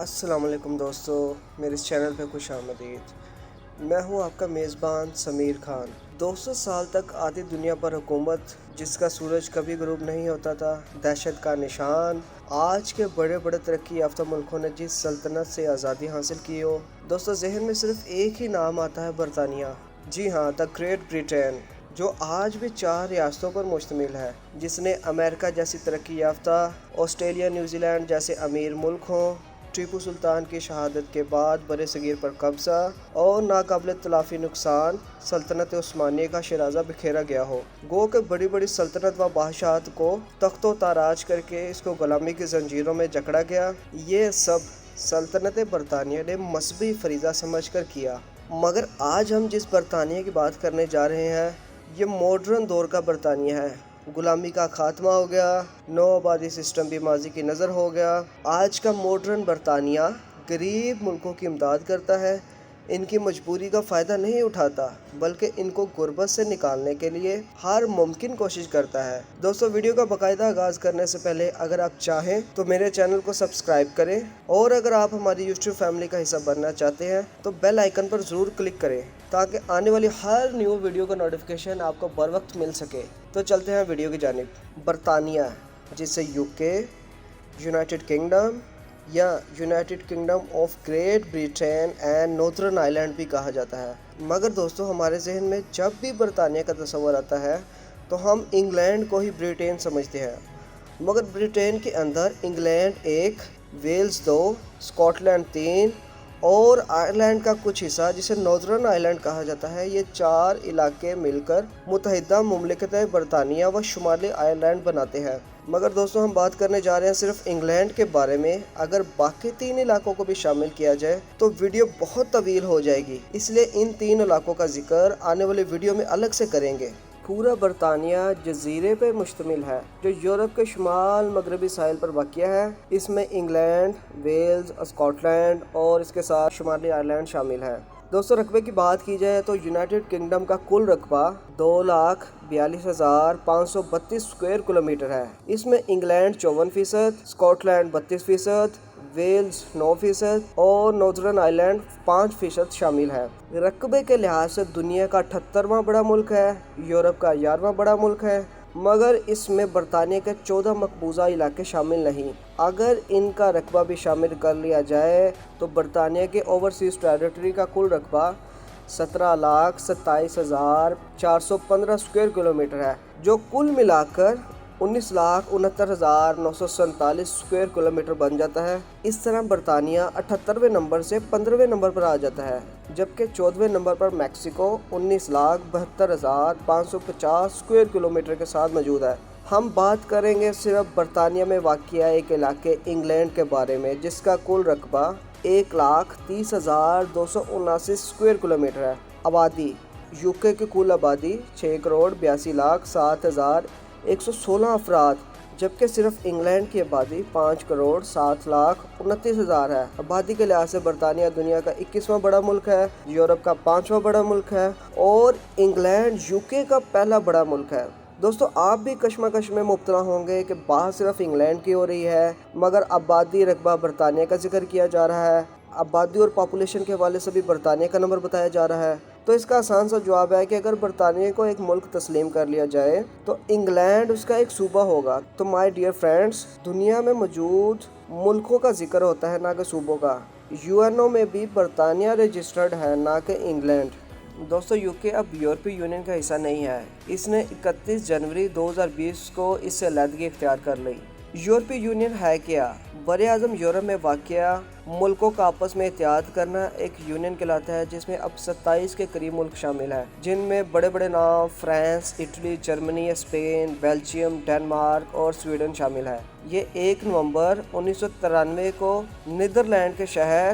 السلام علیکم دوستو، میرے اس چینل پہ خوش آمدید۔ میں ہوں آپ کا میزبان سمیر خان۔ 200 سال تک آدھی دنیا پر حکومت، جس کا سورج کبھی غروب نہیں ہوتا تھا، دہشت کا نشان۔ آج کے بڑے بڑے ترقی یافتہ ملکوں نے جس سلطنت سے آزادی حاصل کی ہو، دوستو ذہن میں صرف ایک ہی نام آتا ہے: برطانیہ۔ جی ہاں، دا گریٹ بریٹین، جو آج بھی 4 ریاستوں پر مشتمل ہے، جس نے امریکہ جیسی ترقی یافتہ، آسٹریلیا، نیوزی لینڈ جیسے امیر ملک ہوں، ٹیپو سلطان کی شہادت کے بعد برِ صغیر پر قبضہ اور ناقابل تلافی نقصان، سلطنت عثمانیہ کا شیرازہ بکھیرا گیا ہو۔ گو کہ بڑی بڑی سلطنت و بادشاہت کو تخت و تاراج کر کے اس کو غلامی کی زنجیروں میں جکڑا گیا۔ یہ سب سلطنت برطانیہ نے مذہبی فریضہ سمجھ کر کیا۔ مگر آج ہم جس برطانیہ کی بات کرنے جا رہے ہیں، یہ ماڈرن دور کا برطانیہ ہے۔ غلامی کا خاتمہ ہو گیا، نو آبادی سسٹم بھی ماضی کی نظر ہو گیا۔ آج کا ماڈرن برطانیہ غریب ملکوں کی امداد کرتا ہے، ان کی مجبوری کا فائدہ نہیں اٹھاتا، بلکہ ان کو غربت سے نکالنے کے لیے ہر ممکن کوشش کرتا ہے۔ دوستو، ویڈیو کا باقاعدہ آغاز کرنے سے پہلے اگر آپ چاہیں تو میرے چینل کو سبسکرائب کریں، اور اگر آپ ہماری یوٹیوب فیملی کا حصہ بننا چاہتے ہیں تو بیل آئیکن پر ضرور کلک کریں تاکہ آنے والی ہر نیو ویڈیو کا نوٹیفیکیشن آپ کو بر وقت مل سکے۔ تو چلتے ہیں ویڈیو کی جانب۔ برطانیہ، جسے UK، یونائٹڈ کنگڈم یا United Kingdom of Great Britain and Northern Ireland بھی کہا جاتا ہے۔ مگر دوستو، ہمارے ذہن میں جب بھی برطانیہ کا تصور آتا ہے تو ہم انگلینڈ کو ہی بریٹین سمجھتے ہیں۔ مگر بریٹین کے اندر انگلینڈ 1، ویلز 2، اسکاٹ لینڈ 3 اور آئرلینڈ کا کچھ حصہ جسے ناردرن آئرلینڈ کہا جاتا ہے، یہ 4 علاقے مل کر متحدہ مملکت برطانیہ و شمالی آئرلینڈ بناتے ہیں۔ مگر دوستو، ہم بات کرنے جا رہے ہیں صرف انگلینڈ کے بارے میں۔ اگر باقی 3 علاقوں کو بھی شامل کیا جائے تو ویڈیو بہت طویل ہو جائے گی، اس لیے ان 3 علاقوں کا ذکر آنے والی ویڈیو میں الگ سے کریں گے۔ پورا برطانیہ جزیرے پہ مشتمل ہے جو یورپ کے شمال مغربی ساحل پر واقع ہے۔ اس میں انگلینڈ، ویلز، اسکاٹ لینڈ اور اس کے ساتھ شمالی آئرلینڈ شامل ہے۔ دوستو، رقبے کی بات کی جائے تو یونائٹڈ کنگڈم کا کل رقبہ 2,42,532 اسکوائر کلومیٹر ہے۔ اس میں انگلینڈ 54%، اسکاٹ لینڈ 32%، ویلز 9% اور ناردرن آئرلینڈ 5% شامل ہے۔ رقبے کے لحاظ سے دنیا کا 78واں بڑا ملک ہے، یورپ کا 11واں بڑا ملک ہے، مگر اس میں برطانیہ کے 14 مقبوضہ علاقے شامل نہیں۔ اگر ان کا رقبہ بھی شامل کر لیا جائے تو برطانیہ کے اوورسیز ٹیریٹری کا کل رقبہ 17,27,415 اسکوائر کلومیٹر ہے، جو کل ملا کر 19,69,947 اسکوائر کلومیٹر بن جاتا ہے۔ اس طرح برطانیہ 78ویں نمبر سے 15ویں نمبر پر آ جاتا ہے، جبکہ 14ویں نمبر پر میکسیکو 19,72,550 اسکوائر کلومیٹر کے ساتھ موجود ہے۔ ہم بات کریں گے صرف برطانیہ میں واقع ایک علاقے انگلینڈ کے بارے میں، جس کا کل رقبہ 1,30,279 اسکوائر کلومیٹر ہے۔ آبادی: UK کی کل آبادی 6,82,07,116 افراد، جبکہ صرف انگلینڈ کی آبادی 5,07,29,000 ہے۔ آبادی کے لحاظ سے برطانیہ دنیا کا 21واں بڑا ملک ہے، یورپ کا 5واں بڑا ملک ہے اور انگلینڈ UK کا پہلا بڑا ملک ہے۔ دوستو، آپ بھی کشمکش میں مبتلا ہوں گے کہ بات صرف انگلینڈ کی ہو رہی ہے، مگر آبادی رقبہ برطانیہ کا ذکر کیا جا رہا ہے۔ آبادی اور پاپولیشن کے حوالے سے بھی برطانیہ کا نمبر بتایا جا رہا ہے۔ تو اس کا آسان سا جواب ہے کہ اگر برطانیہ کو ایک ملک تسلیم کر لیا جائے تو انگلینڈ اس کا ایک صوبہ ہوگا۔ تو مائی ڈیئر فرینڈز، دنیا میں موجود ملکوں کا ذکر ہوتا ہے، نہ کہ صوبوں کا۔ UNO میں بھی برطانیہ رجسٹرڈ ہے، نہ کہ انگلینڈ۔ دوستو، UK اب یورپی یونین کا حصہ نہیں ہے۔ اس نے 31 جنوری 2020 کو اس سے علیحدگی اختیار کر لی۔ یورپی یونین ہے کیا؟ براعظم یورپ میں واقع ملکوں کا آپس میں اتحاد کرنا ایک یونین کہلاتا ہے، جس میں اب 27 کے قریب ملک شامل ہیں، جن میں بڑے بڑے نام France, Italy, Germany, Spain, Belgium, Denmark اور سویڈن شامل ہے۔ یہ 1 نومبر 1993 کو نیدرلینڈ کے شہر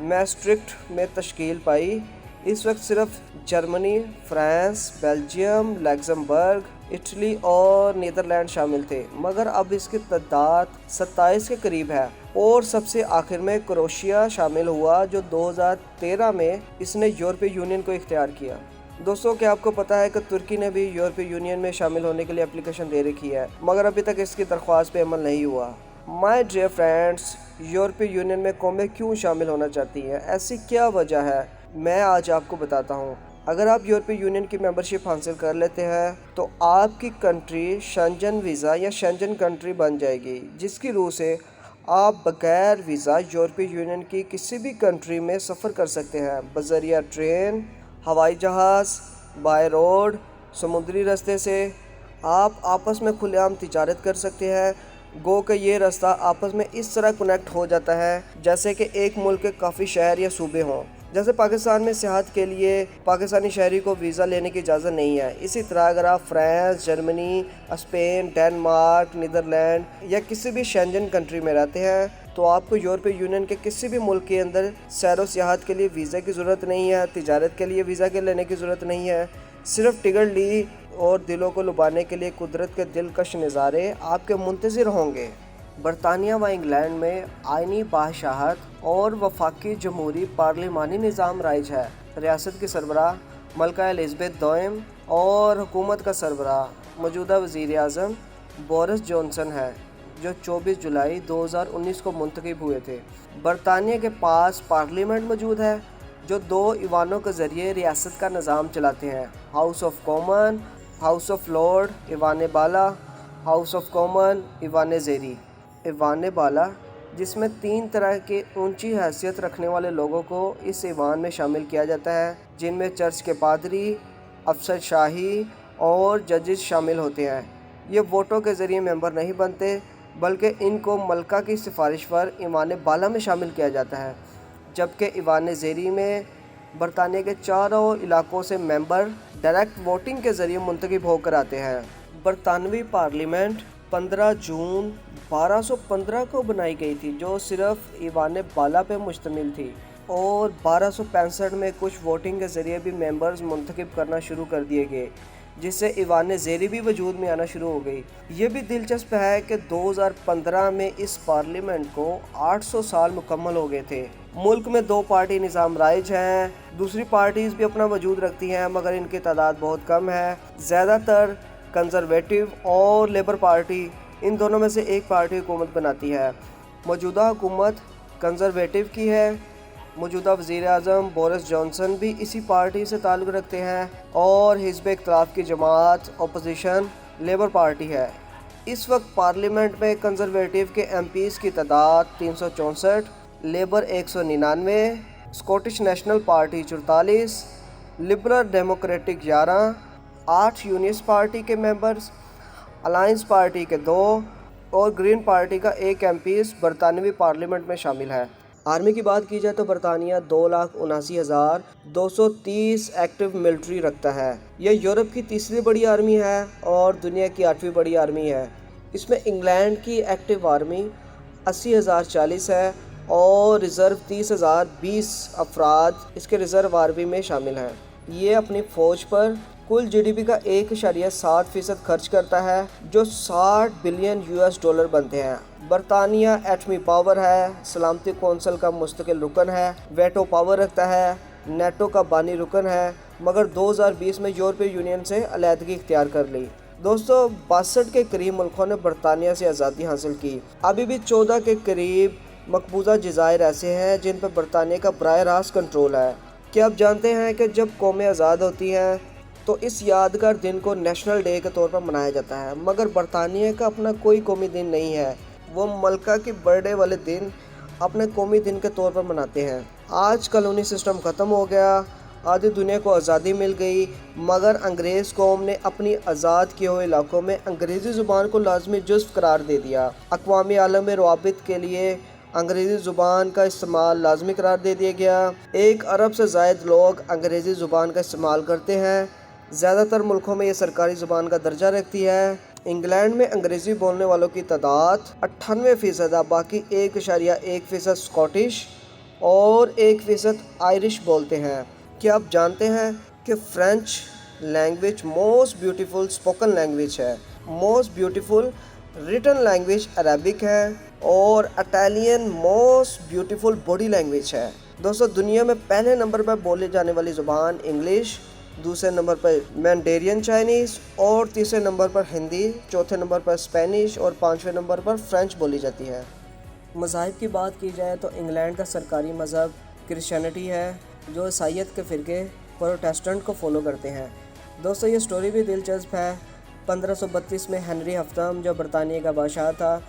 میسٹرکٹ میں تشکیل پائی۔ اس وقت صرف Germany, France, Belgium, Luxembourg, Italy اور نیدرلینڈ شامل تھے، مگر اب اس کی تعداد 27 کے قریب ہے۔ اور سب سے آخر میں کروشیا شامل ہوا، جو 2013 میں اس نے یورپی یونین کو اختیار کیا۔ دوستوں، کیا آپ کو پتا ہے کہ ترکی نے بھی یورپی یونین میں شامل ہونے کے لیے اپلیکیشن دے رکھی ہے، مگر ابھی تک اس کی درخواست پہ عمل نہیں ہوا۔ مائی ڈیئر فرینڈس، یورپی یونین میں قومیں کیوں شامل ہونا چاہتی ہیں؟ ایسی کیا وجہ ہے؟ میں آج آپ کو بتاتا ہوں۔ اگر آپ یورپی یونین کی ممبرشپ حاصل کر لیتے ہیں تو آپ کی کنٹری شنجن ویزا یا شنجن کنٹری بن جائے گی، جس کی روح سے آپ بغیر ویزا یورپی یونین کی کسی بھی کنٹری میں سفر کر سکتے ہیں، بذریعہ ٹرین، ہوائی جہاز، بائی روڈ، سمندری راستے سے۔ آپ آپس میں کھلے عام تجارت کر سکتے ہیں، گو کہ یہ راستہ آپس میں اس طرح کنیکٹ ہو جاتا ہے جیسے کہ ایک ملک کے کافی شہر یا صوبے ہوں۔ جیسے پاکستان میں سیاحت کے لیے پاکستانی شہری کو ویزا لینے کی اجازت نہیں ہے، اسی طرح اگر آپ France, Germany, Spain, Denmark, Netherland یا کسی بھی شنجن کنٹری میں رہتے ہیں تو آپ کو یورپی یونین کے کسی بھی ملک کے اندر سیر و سیاحت کے لیے ویزا کی ضرورت نہیں ہے، تجارت کے لیے ویزا کے لینے کی ضرورت نہیں ہے۔ صرف ٹکٹ لی اور دلوں کو لبھانے کے لیے قدرت کے دلکش نظارے آپ کے منتظر ہوں گے۔ برطانیہ و انگلینڈ میں آئینی بادشاہت اور وفاقی جمہوری پارلیمانی نظام رائج ہے۔ ریاست کی سربراہ ملکہ الزبیتھ دوئم اور حکومت کا سربراہ موجودہ وزیر اعظم بورس جانسن ہے، جو 24 جولائی 2019 کو منتخب ہوئے تھے۔ برطانیہ کے پاس پارلیمنٹ موجود ہے، جو 2 ایوانوں کے ذریعے ریاست کا نظام چلاتے ہیں: house of common, house of lord, ایوان بالا، ہاؤس آف کامن، ایوان زیری۔ ایوان بالا، جس میں 3 طرح کے اونچی حیثیت رکھنے والے لوگوں کو اس ایوان میں شامل کیا جاتا ہے، جن میں چرچ کے پادری، افسر شاہی اور ججز شامل ہوتے ہیں۔ یہ ووٹوں کے ذریعے ممبر نہیں بنتے، بلکہ ان کو ملکہ کی سفارش پر ایوان بالا میں شامل کیا جاتا ہے، جبکہ ایوان زیری میں برطانیہ کے چاروں علاقوں سے ممبر ڈائریکٹ ووٹنگ کے ذریعے منتخب ہو کر آتے ہیں۔ برطانوی پارلیمنٹ 15 جون 1215 کو بنائی گئی تھی، جو صرف ایوان بالا پہ مشتمل تھی، اور 1265 میں کچھ ووٹنگ کے ذریعے بھی ممبرز منتخب کرنا شروع کر دیے گئے، جس سے ایوان زیری بھی وجود میں آنا شروع ہو گئی۔ یہ بھی دلچسپ ہے کہ 2015 میں اس پارلیمنٹ کو 800 سال مکمل ہو گئے تھے۔ ملک میں 2 پارٹی نظام رائج ہیں، دوسری پارٹیز بھی اپنا وجود رکھتی ہیں، مگر ان کی تعداد بہت کم ہے۔ زیادہ تر کنزرویٹو اور لیبر پارٹی، ان دونوں میں سے ایک پارٹی حکومت بناتی ہے۔ موجودہ حکومت کنزرویٹو کی ہے۔ موجودہ وزیر اعظم بورس جانسن بھی اسی پارٹی سے تعلق رکھتے ہیں، اور حزب اختلاف کی جماعت اپوزیشن لیبر پارٹی ہے۔ اس وقت پارلیمنٹ میں کنزرویٹو کے ایم پیز کی تعداد 364، labour 199، Scottish national party 44، liberal democratic 11، 8 union party کے ممبرز، الائنس پارٹی کے 2 اور گرین پارٹی کا 1 ایم پیز برطانوی پارلیمنٹ میں شامل ہے۔ آرمی کی بات کی جائے تو برطانیہ 2,79,230 ایکٹیو ملٹری رکھتا ہے۔ یہ یورپ کی تیسری بڑی آرمی ہے اور دنیا کی 8ویں بڑی آرمی ہے۔ اس میں انگلینڈ کی ایکٹیو آرمی 80,040 ہے اور ریزرو 30,020 افراد اس کے ریزرو آرمی میں شامل ہیں۔ یہ اپنی فوج پر کل جی ڈی پی کا 1.7% خرچ کرتا ہے، جو $60 بلین بنتے ہیں۔ برطانیہ ایٹمی پاور ہے، سلامتی کونسل کا مستقل رکن ہے، ویٹو پاور رکھتا ہے، نیٹو کا بانی رکن ہے، مگر 2020 میں یورپی یونین سے علیحدگی اختیار کر لی۔ دوستو، 62 کے قریب ملکوں نے برطانیہ سے آزادی حاصل کی۔ ابھی بھی 14 کے قریب مقبوضہ جزائر ایسے ہیں جن پر برطانیہ کا براہ راست کنٹرول ہے۔ کیا آپ جانتے ہیں کہ جب قومیں آزاد ہوتی ہیں تو اس یادگار دن کو نیشنل ڈے کے طور پر منایا جاتا ہے، مگر برطانیہ کا اپنا کوئی قومی دن نہیں ہے۔ وہ ملکہ کی برتھ ڈے والے دن اپنے قومی دن کے طور پر مناتے ہیں۔ آج کالونی سسٹم ختم ہو گیا، آدھی دنیا کو آزادی مل گئی، مگر انگریز قوم نے اپنی آزاد کیے ہوئے علاقوں میں انگریزی زبان کو لازمی جزو قرار دے دیا۔ اقوام عالم میں روابط کے لیے انگریزی زبان کا استعمال لازمی قرار دے دیا گیا۔ 1 ارب سے زائد لوگ انگریزی زبان کا استعمال کرتے ہیں۔ زیادہ تر ملکوں میں یہ سرکاری زبان کا درجہ رکھتی ہے۔ انگلینڈ میں انگریزی بولنے والوں کی تعداد 98% ہے، باقی 1.1% اسکاٹش اور 1% آئرش بولتے ہیں۔ کیا آپ جانتے ہیں کہ French language most beautiful spoken language ہے، most beautiful written language Arabic ہے، اور Italian most beautiful body language ہے۔ دوستو، دنیا میں پہلے نمبر پر بولے جانے والی زبان انگلش، دوسرے نمبر پر مینڈرین چائنیز اور تیسرے نمبر پر ہندی، چوتھے نمبر پر اسپینش اور پانچویں نمبر پر فرینچ بولی جاتی ہے۔ مذاہب کی بات کی جائے تو انگلینڈ کا سرکاری مذہب کرسچینٹی ہے، جو عیسائیت کے فرقے پروٹیسٹنٹ کو فالو کرتے ہیں۔ دوستو یہ سٹوری بھی دلچسپ ہے۔ 1532 میں ہنری ہفتم جو برطانیہ کا بادشاہ تھا،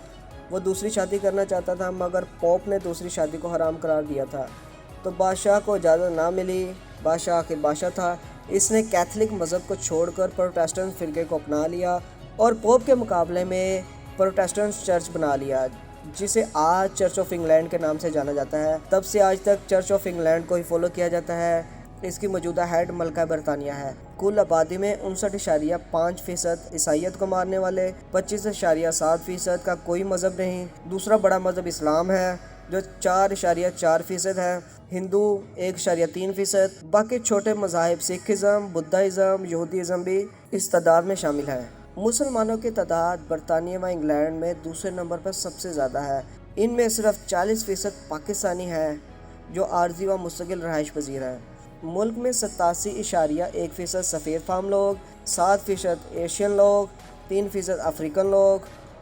وہ دوسری شادی کرنا چاہتا تھا، مگر پوپ نے دوسری شادی کو حرام قرار دیا تھا، تو بادشاہ کو اجازت نہ ملی۔ بادشاہ آخر بادشاہ تھا، اس نے کیتھولک مذہب کو چھوڑ کر پروٹیسٹنٹ فرقے کو اپنا لیا اور پوپ کے مقابلے میں پروٹیسٹنٹ چرچ بنا لیا، جسے آج چرچ آف انگلینڈ کے نام سے جانا جاتا ہے۔ تب سے آج تک چرچ آف انگلینڈ کو ہی فالو کیا جاتا ہے۔ اس کی موجودہ ہیڈ ملکہ برطانیہ ہے۔ کل آبادی میں 59.5% عیسائیت کو ماننے والے، 25.7% کا کوئی مذہب نہیں۔ دوسرا بڑا مذہب اسلام ہے جو 4.4% ہے، ہندو 1.3%، باقی چھوٹے مذاہب سکھ ازم، بدھا ازم، یہودی ازم بھی اس تعداد میں شامل ہیں۔ مسلمانوں کی تعداد برطانیہ و انگلینڈ میں دوسرے نمبر پر سب سے زیادہ ہے۔ ان میں صرف 40% پاکستانی ہیں جو عارضی و مستقل رہائش پذیر ہیں۔ ملک میں 87.1% سفید فام لوگ، 7% ایشین لوگ، 3% افریقن لوگ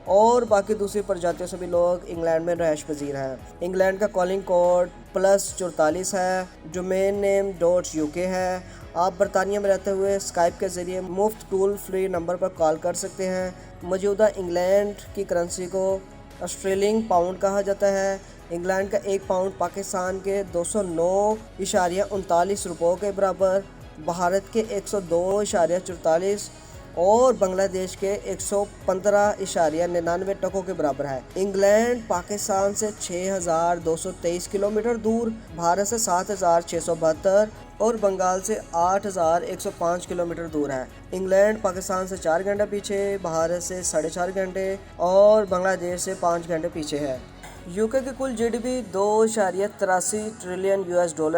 اور باقی دوسری پرجاتیوں سے بھی لوگ انگلینڈ میں رہائش پذیر ہیں۔ انگلینڈ کا کالنگ کوڈ +44 ہے جو مین نیم .UK ہے۔ آپ برطانیہ میں رہتے ہوئے اسکائپ کے ذریعے مفت ٹول فری نمبر پر کال کر سکتے ہیں۔ موجودہ انگلینڈ کی کرنسی کو آسٹریلین پاؤنڈ کہا جاتا ہے۔ انگلینڈ کا 1 پاؤنڈ پاکستان کے 209.39 روپوں کے برابر، بھارت کے 102.44 اور بنگلہ دیش کے 115.99 ٹکوں کے برابر ہے۔ انگلینڈ پاکستان سے 6,223 کلومیٹر دور، بھارت سے 7,672 اور بنگال سے 8,105 کلومیٹر دور ہے۔ انگلینڈ پاکستان سے 4 گھنٹے پیچھے، بھارت سے 4.5 گھنٹے اور بنگلہ دیش سے 5 گھنٹے پیچھے ہے۔ UK کی کل GDP $2.83 ٹریلین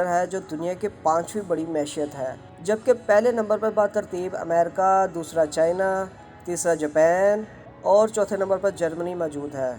ہے، جو دنیا کی 5ویں بڑی معیشت ہے، جبکہ پہلے نمبر پر بترتیب امریکہ، دوسرا چائنا، تیسرا جاپان اور چوتھے نمبر پر جرمنی موجود ہے۔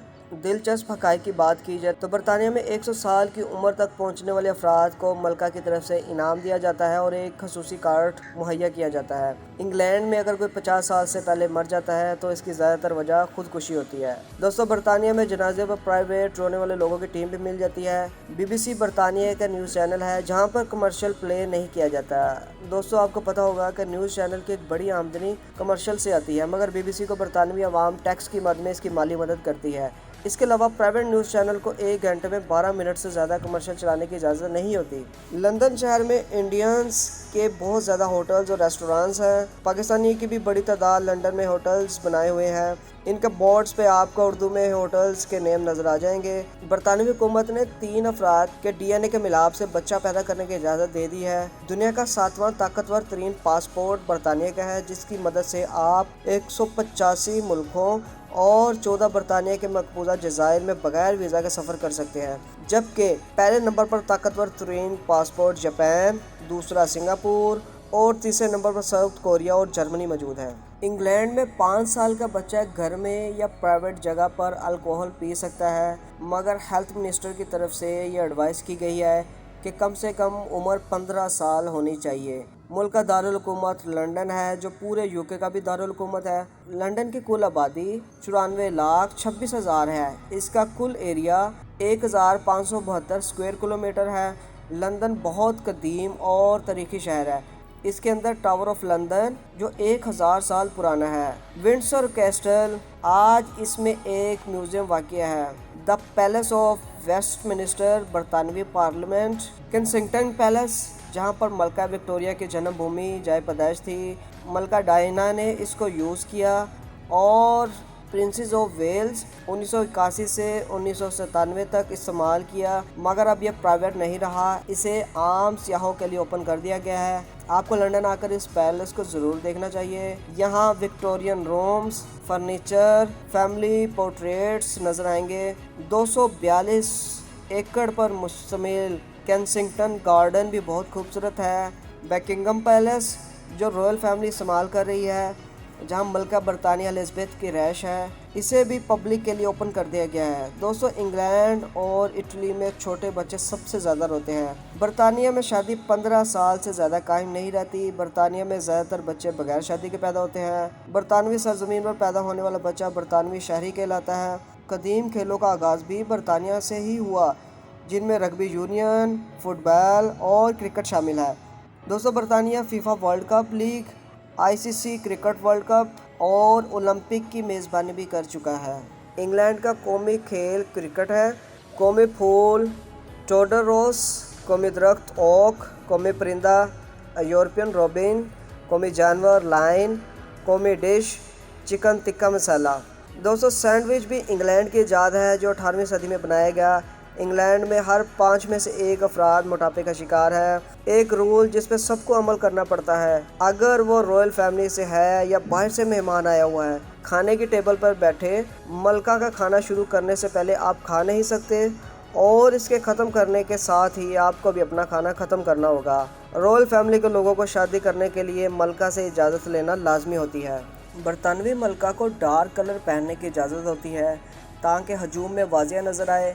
دلچسپ حقائق کی بات کی جائے تو برطانیہ میں 100 سال کی عمر تک پہنچنے والے افراد کو ملکہ کی طرف سے انعام دیا جاتا ہے اور ایک خصوصی کارڈ مہیا کیا جاتا ہے۔ انگلینڈ میں اگر کوئی 50 سال سے پہلے مر جاتا ہے تو اس کی زیادہ تر وجہ خودکشی ہوتی ہے۔ دوستو برطانیہ میں جنازے پر پرائیویٹ رونے والے لوگوں کی ٹیم بھی مل جاتی ہے۔ BBC برطانیہ کا نیوز چینل ہے جہاں پر کمرشل پلے نہیں کیا جاتا۔ دوستو آپ کو پتہ ہوگا کہ نیوز چینل کی ایک بڑی آمدنی کمرشل سے آتی ہے، مگر BBC کو برطانوی عوام ٹیکس کی مد میں اس کی مالی مدد کرتی ہے۔ اس کے علاوہ پرائیویٹ نیوز چینل کو 1 گھنٹے میں 12 منٹ سے زیادہ کمرشل چلانے کی اجازت نہیں ہوتی۔ لندن شہر میں انڈینز کے بہت زیادہ ہوٹلز اور ریسٹورانٹس ہیں۔ پاکستانی کی بھی بڑی تعداد لندن میں ہوٹلز بنائے ہوئے ہیں۔ ان کے بورڈز پہ آپ کو اردو میں ہوٹلز کے نیم نظر آ جائیں گے۔ برطانوی حکومت نے 3 افراد کے DNA کے ملاپ سے بچہ پیدا کرنے کی اجازت دے دی ہے۔ دنیا کا 7واں طاقتور ترین پاسپورٹ برطانیہ کا ہے، جس کی مدد سے آپ 185 ملکوں اور 14 برطانیہ کے مقبوضہ جزائر میں بغیر ویزا کے سفر کر سکتے ہیں، جبکہ پہلے نمبر پر طاقتور ترین پاسپورٹ جاپان، دوسرا سنگاپور اور تیسرے نمبر پر ساؤتھ کوریا اور جرمنی موجود ہے۔ انگلینڈ میں 5 سال کا بچہ گھر میں یا پرائیویٹ جگہ پر الکوہل پی سکتا ہے، مگر ہیلتھ منسٹر کی طرف سے یہ ایڈوائز کی گئی ہے کہ کم سے کم عمر 15 سال ہونی چاہیے۔ ملک کا دارالحکومت لندن ہے، جو پورے UK کا بھی دارالحکومت ہے۔ لندن کی کل آبادی 94,26,000 ہے۔ اس کا کل ایریا 1,572 اسکوائر کلومیٹر ہے۔ لندن بہت قدیم اور تاریخی شہر ہے۔ اس کے اندر ٹاور آف لندن جو 1000 سال پرانا ہے۔ ونڈسر کیسٹل، آج اس میں ایک میوزیم واقع ہے۔ دا پیلس آف ویسٹ منسٹر، برطانوی پارلیمنٹ۔ کنسنگٹن پیلس، جہاں پر ملکہ وکٹوریہ کی جنم بھومی جائے پیدائش تھی، ملکہ ڈائنا نے اس کو یوز کیا۔ اور پرنسز آف ویلز 1981 سے 1997 تک استعمال کیا، مگر اب یہ پرائیویٹ نہیں رہا، اسے عام سیاحوں کے لیے اوپن کر دیا گیا ہے۔ آپ کو لندن آ کر اس پیلس کو ضرور دیکھنا چاہیے۔ یہاں Victorian rooms, furniture, family portraits نظر آئیں گے۔ 242 ایکڑ پر مشتمل کینسنگٹن گارڈن بھی بہت خوبصورت ہے۔ بیکنگم پیلس جو رائل فیملی استعمال کر رہی ہے، جہاں ملکہ برطانیہ الزبیتھ کی رہائش ہے، اسے بھی پبلک کے لیے اوپن کر دیا گیا ہے۔ دوستو، انگلینڈ اور اٹلی میں چھوٹے بچے سب سے زیادہ روتے ہیں۔ برطانیہ میں شادی 15 سال سے زیادہ قائم نہیں رہتی۔ برطانیہ میں زیادہ تر بچے بغیر شادی کے پیدا ہوتے ہیں۔ برطانوی سرزمین پر پیدا ہونے والا بچہ برطانوی شہری کہلاتا ہے۔ قدیم کھیلوں کا آغاز بھی برطانیہ سے ہی ہوا، جن میں رگبی یونین، فٹ بال اور کرکٹ شامل ہے۔ دوستو، برطانیہ FIFA world cup league, ICC cricket world cup اور اولمپک کی میزبانی بھی کر چکا ہے۔ انگلینڈ کا قومی کھیل کرکٹ ہے۔ قومی پھول ٹوڈر روز، قومی درخت اوک، قومی پرندہ یورپین روبن، قومی جانور لائن، قومی ڈش چکن ٹکا مسالہ۔ دوستو، سینڈوچ بھی انگلینڈ کی ایجاد ہے جو 18ویں صدی میں بنایا گیا۔ انگلینڈ میں ہر 5 میں سے 1 افراد موٹاپے کا شکار ہے۔ ایک رول جس پہ سب کو عمل کرنا پڑتا ہے، اگر وہ رائل فیملی سے ہے یا باہر سے مہمان آیا ہوا ہے۔ کھانے کی ٹیبل پر بیٹھے ملکہ کا کھانا شروع کرنے سے پہلے آپ کھا نہیں سکتے، اور اس کے ختم کرنے کے ساتھ ہی آپ کو بھی اپنا کھانا ختم کرنا ہوگا۔ رائل فیملی کے لوگوں کو شادی کرنے کے لیے ملکہ سے اجازت لینا لازمی ہوتی ہے۔ برطانوی ملکہ کو ڈارک کلر پہننے کی اجازت ہوتی ہے تاکہ ہجوم میں واضح نظر آئے۔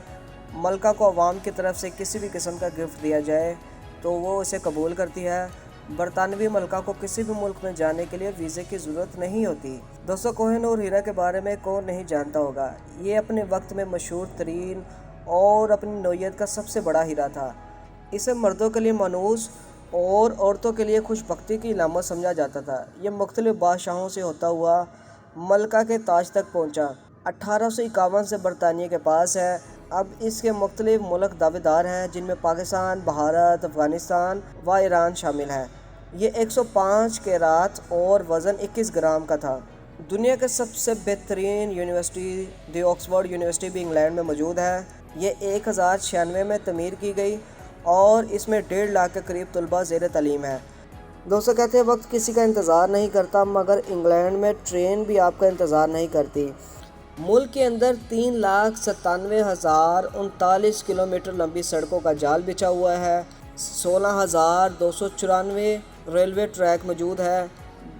ملکہ کو عوام کی طرف سے کسی بھی قسم کا گفٹ دیا جائے تو وہ اسے قبول کرتی ہے۔ برطانوی ملکہ کو کسی بھی ملک میں جانے کے لیے ویزے کی ضرورت نہیں ہوتی۔ دوستو، کوہ نور ہیرا کے بارے میں کون نہیں جانتا ہوگا۔ یہ اپنے وقت میں مشہور ترین اور اپنی نوعیت کا سب سے بڑا ہیرا تھا۔ اسے مردوں کے لیے مانوس اور عورتوں کے لیے خوش بختی کی علامت سمجھا جاتا تھا۔ یہ مختلف بادشاہوں سے ہوتا ہوا ملکہ کے تاج تک پہنچا۔ 1851 سے برطانیہ کے پاس ہے۔ اب اس کے مختلف ملک دعوے دار ہیں، جن میں پاکستان، بھارت، افغانستان و ایران شامل ہے۔ یہ 105 کیرات اور وزن 21 گرام کا تھا۔ دنیا کے سب سے بہترین یونیورسٹی دی آکسفورڈ یونیورسٹی بھی انگلینڈ میں موجود ہے۔ یہ 1096 میں تعمیر کی گئی اور اس میں 1.5 لاکھ کے قریب طلباء زیر تعلیم ہیں۔ دوستو، کہتے ہیں وقت کسی کا انتظار نہیں کرتا، مگر انگلینڈ میں ٹرین بھی آپ کا انتظار نہیں کرتی۔ ملک کے اندر 3,97,039 کلومیٹر لمبی سڑکوں کا جال بچھا ہوا ہے۔ 16,294 ریلوے ٹریک موجود ہے،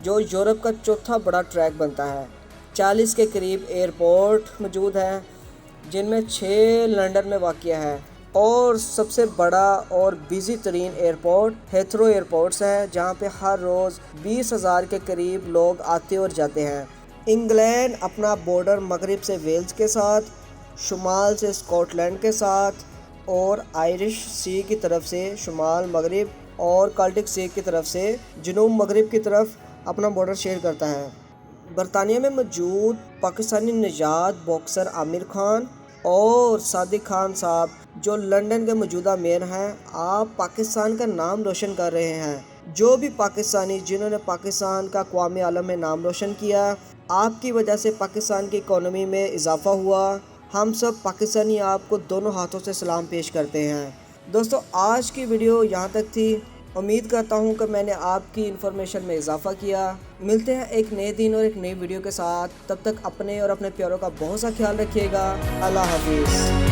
جو یورپ کا چوتھا بڑا ٹریک بنتا ہے۔ 40 کے قریب ایئرپورٹ موجود ہیں، جن میں 6 لندن میں واقع ہے، اور سب سے بڑا اور بیزی ترین ایئرپورٹ ہیتھرو ایئرپورٹس ہے، جہاں پہ ہر روز 20,000 کے قریب لوگ آتے اور جاتے ہیں۔ انگلینڈ اپنا بارڈر مغرب سے ویلز کے ساتھ، شمال سے اسکاٹ لینڈ کے ساتھ اور آئرش سی کی طرف سے شمال مغرب اور کالٹک سی کی طرف سے جنوب مغرب کی طرف اپنا بارڈر شیئر کرتا ہے۔ برطانیہ میں موجود پاکستانی نژاد باکسر عامر خان اور صادق خان صاحب، جو لندن کے موجودہ میئر ہیں، آپ پاکستان کا نام روشن کر رہے ہیں۔ جو بھی پاکستانی جنہوں نے پاکستان کا اقوام عالم میں نام روشن کیا، آپ کی وجہ سے پاکستان کی اکانومی میں اضافہ ہوا۔ ہم سب پاکستانی آپ کو دونوں ہاتھوں سے سلام پیش کرتے ہیں۔ دوستو، آج کی ویڈیو یہاں تک تھی۔ امید کرتا ہوں کہ میں نے آپ کی انفارمیشن میں اضافہ کیا۔ ملتے ہیں ایک نئے دن اور ایک نئی ویڈیو کے ساتھ۔ تب تک اپنے اور اپنے پیاروں کا بہت سا خیال رکھیے گا۔ اللہ حافظ۔